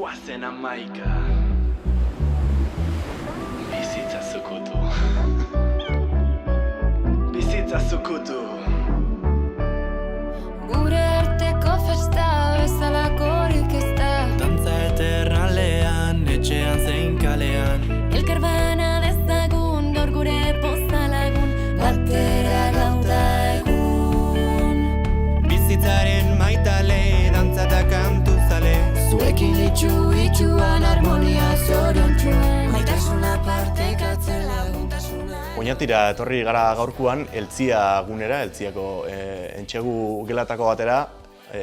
Guazen amaika bizitza zukutu. Bizitza zukutu. Gure arteko festa bezalakorik ez da. Dantza eternalean, etxean zein kalean. Elkar bana dezagun, gaur gure poza lagun. Batera gauta egun. Bizitzaren maitale, dantza eta kantu zale. Zuekin itxuan harmonia zoriontsuan. Maitasuna partekatzen laguntasuna. Oñatira etorri gara gaurkoan Eltzia gunera, Eltziako entxegu gelatako batera.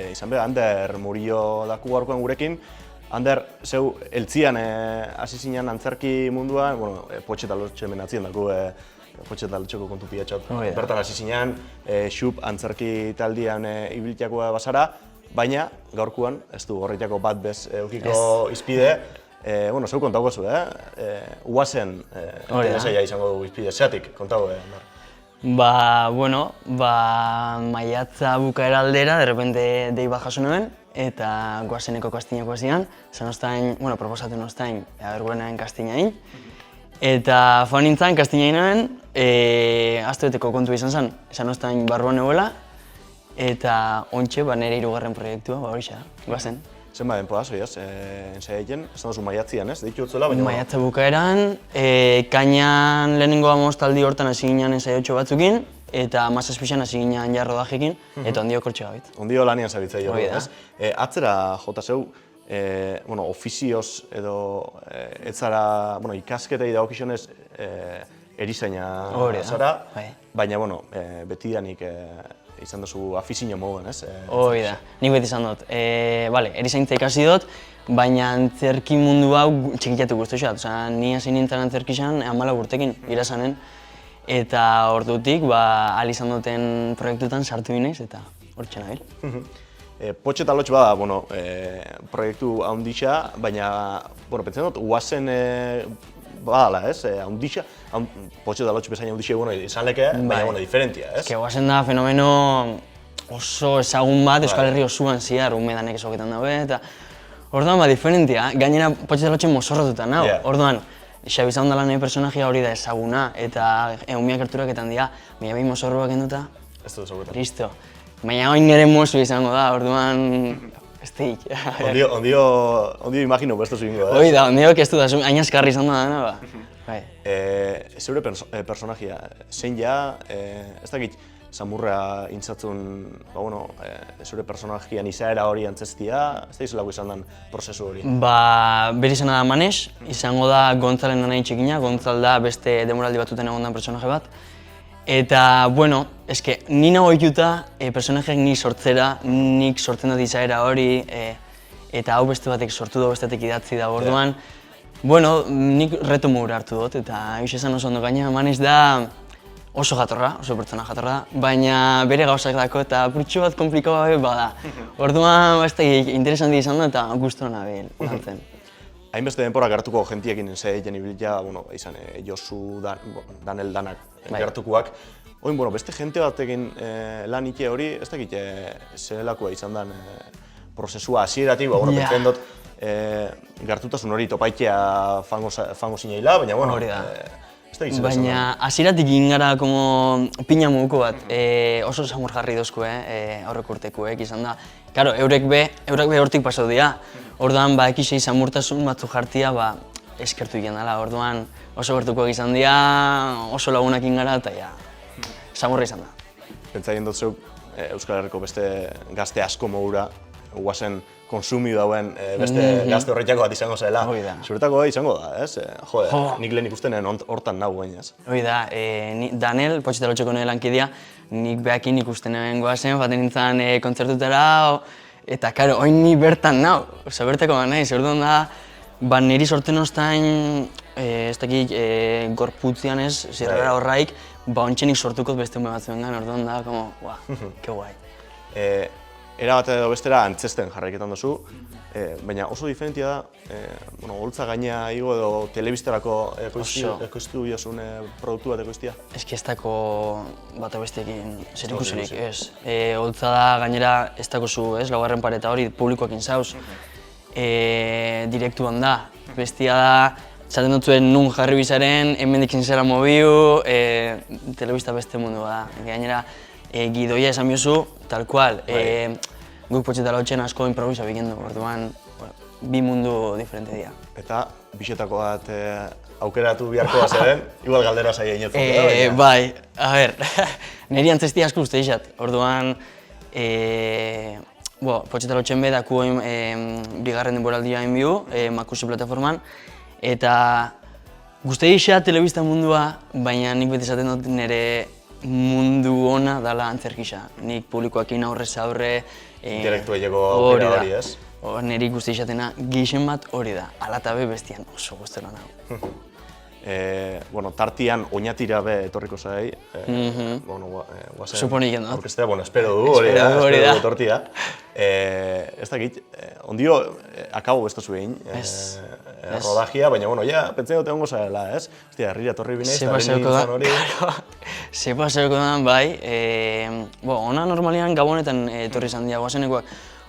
Izan behar, Ander Murillo daku gaurkoan gurekin. Ander, zeu Eltzian hasi zinen antzerki munduan, bueno, Potxe eta Lotxe menatzien daku, Potxe eta Lotxeko kontu pilatxot. Bertan hasi zinen, xup antzerki taldian ibiltiakoa basara, baina gaurkoan, ez du horretako bat bez eukiko izpide. Bueno, zeu kontauko zu, Uazen telesaia izango du izpide, zeatik, kontauko, Ander. Maiatza bukaera aldera, de repente dei bat jaso nuen, eta Guazeneko kastinako zian, zan ostain, proposatu nostain, bergurenaen kastinain. Eta joan nintzen kastinainoen, astebeteko kontu izan zen, zan ostain barruan egoela, eta ontxe, nire hirugarren proiektua, horixe da, Guazen. Zenba denpoa, zoiaz, ensaiatzen, esan duzu maiatzian, ez? Deitu utzela, baina... Maiatza bukaeran, kainan lehenengo amostaldi hortan hasi ginen ensaiotxo batzukin, eta mazazpixan hasi ginen rodajekin, eta ondio kortxe gabit. Ondio lanian zabitzai hori, da. ez? Atzera jota zeu, ofizioz edo ez zara, ikasketei dagokizionez erizaina zara, baina, betidanik izan duzu afizio moduan, ez? Hoi da, nik beti izan dut. Erizaintza ikasi dut, baina antzerki mundu hau txikitatu guztuxat. Ni hasi nintzen antzerki izan 14 urtekin, irasanen. Eta ordutik, ahal izan duten proiektuetan sartu binez, eta hortxe nabil. Potxe eta Lotx bada, proiektu handixa, baina, pentsen dut, Uazen badala, ez? Handixa, Potxe eta Lotx bezain handixa izan leke, baina, diferentia, ez? Uazen da fenomeno oso ezagun bat, Euskal Herri osoan zehar, umedanek ezaguetan dabe, eta orduan, diferentia, gainera Potxe eta Lotxen mozorrotuta nago, orduan, Xabi Zaundalanei personajia hori da ezaguna, eta eumiak erturaketan dira, mila behin mozorroak enduta, listo. Baina oin nire mozu izango da, orduan, ez teik. Ondio imagino bestu zingo, ez? Hoi da, ondio kestu da, hain askarri izan da dena, Zeure personajia, zein ja, ez dakit, samurra intzatzun, zeure personajian izaera hori antzestia, ez da izolako izan den prozesu hori? Bere izana da Manes, izango da Gontzalen anai txikina, Gontzal da beste demoraldi batuten egon den personaje bat. Eta, eske, ni nago ikuta personajeak nik sortzera, nik sortzen dut izaera hori, eta hau beste batek sortu da, bestetek idatzi da orduan. Nik reto mugura hartu dut, eta esan oso ondo gaina, Manes da oso jatorra, oso pertsona jatorra da, baina bere gauzak dako eta purtsu bat komplikoa bada. Orduan, interesanti izan da eta guztu nabil lantzen. Hainbeste denpora gertuko jentiekin ensaiatzen ibiltia, izan Josu, Danel danak gertukoak. Oin, beste jente batekin lan ite hori, ez dakit zelelakoa izan den prozesua hasieratik, pentsen dut gertutasun hori topaitea fango zineila, baina, ez dakit zela izan da. Baina hasieratik ingara pina moduko bat, oso samur jarri dozku, aurreko urtekuek izan da. Karo, eurek be hortik pasau dira. Orduan, ekisei samurtasun batzu jartia, eskertu egin dela. Orduan, oso gertukoak izan dira, oso lagunak ingara, eta samurra izan da. Pentsaien dut zeuk Euskal Herriko beste gazte asko modura, Uazen konsumi dauen beste gazte horretako bat izango zela. Zuretako izango da, ez? Nik lehen ikustenen hortan nago gainaz. Hoi da, Danel, Potxe eta Lotxeko nire lankidea, nik behakin ikustenen Guazen, baten nintzen kontzertutara, eta karo, oin ni bertan nago, bertako naiz, orduan da, niri sorten ostain, ez dakik, gorputzian ez, zirrara horraik, ontsenik sortukot beste ume batzuen gan, orduan da, ke guai. Era bat edo bestera antzesten jarraiketan duzu, baina oso diferentia da, holtza gaina igo edo telebistarako ekoiztu biozun produktu bat ekoiztia? Ez ki ez dako bat abestiekin zer ikusirik, ez. Holtza da gainera ez dako zu, laugarren pareta hori publikoakin zauz. direktuan da. Bestia da, esaten dutzuen nun jarri bizaren, hemendik zera mobiu, telebista beste mundua da. Gainera, gidoia esan biozu, tal cual. Guk Potxeta Lautxen asko improvisa bikendu, orduan bi mundu diferente dira. Eta bixetako bat aukeratu beharko bazaren, igual galdera zaila inotzen. Bai, a ber, niri antzesti asko uste izat. Orduan, Potxeta Lautxen be daku bigarren denboraldia enbiu, Makusi plataforman, eta guzti izat telebista mundua, baina nik beti esaten dut nire mundu ona dala antzerkisa. Nik publikoakin aurrez aurre... Intelektueleko aukera hori, ez? Niri guzti izatena gehien bat hori da. Ala eta be bestian oso guztela nago. Tartian oinatira be etorriko zai. Suponik egin dut. Orkestea, espero du hori da, espero du tortia. Ez dakit, ondio akabo ez tozu egin rodajia, baina, pentsen dut egongo zarela, ez? Hostia, herrira torri binez, eta bini izan hori. Ze pasako da, bai. Ona normalian gabonetan etorri izan dira guazenekoak.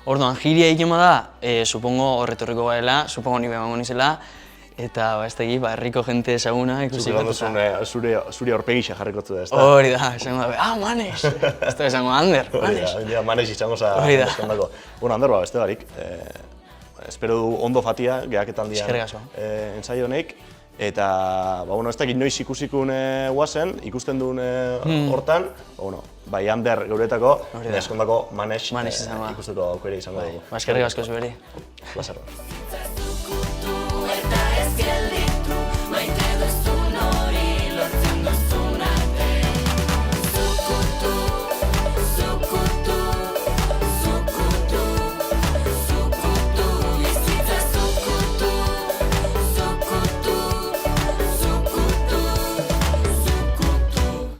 Orduan, jiria egin da, supongo horretorriko gaela, supongo ni bemango nizela, eta ez dakit, herriko jente ezaguna ikusi bat. Zure aurpegixa jarrikotzu da, ez da? Hori da, esango da, Manes! Ez da esango, Ander, Manes! Hori da, Manes izango za eskondako. Ander, beste barik, espero du ondo fatia, gehaketan dian ensaio honek. Eta, ez dakit noiz ikusikun guazen, ikusten duen hortan, bai Ander geuretako, eskondako Manes ikusteko aukera izango dugu. Eskerrik asko zuberi. Plazerra.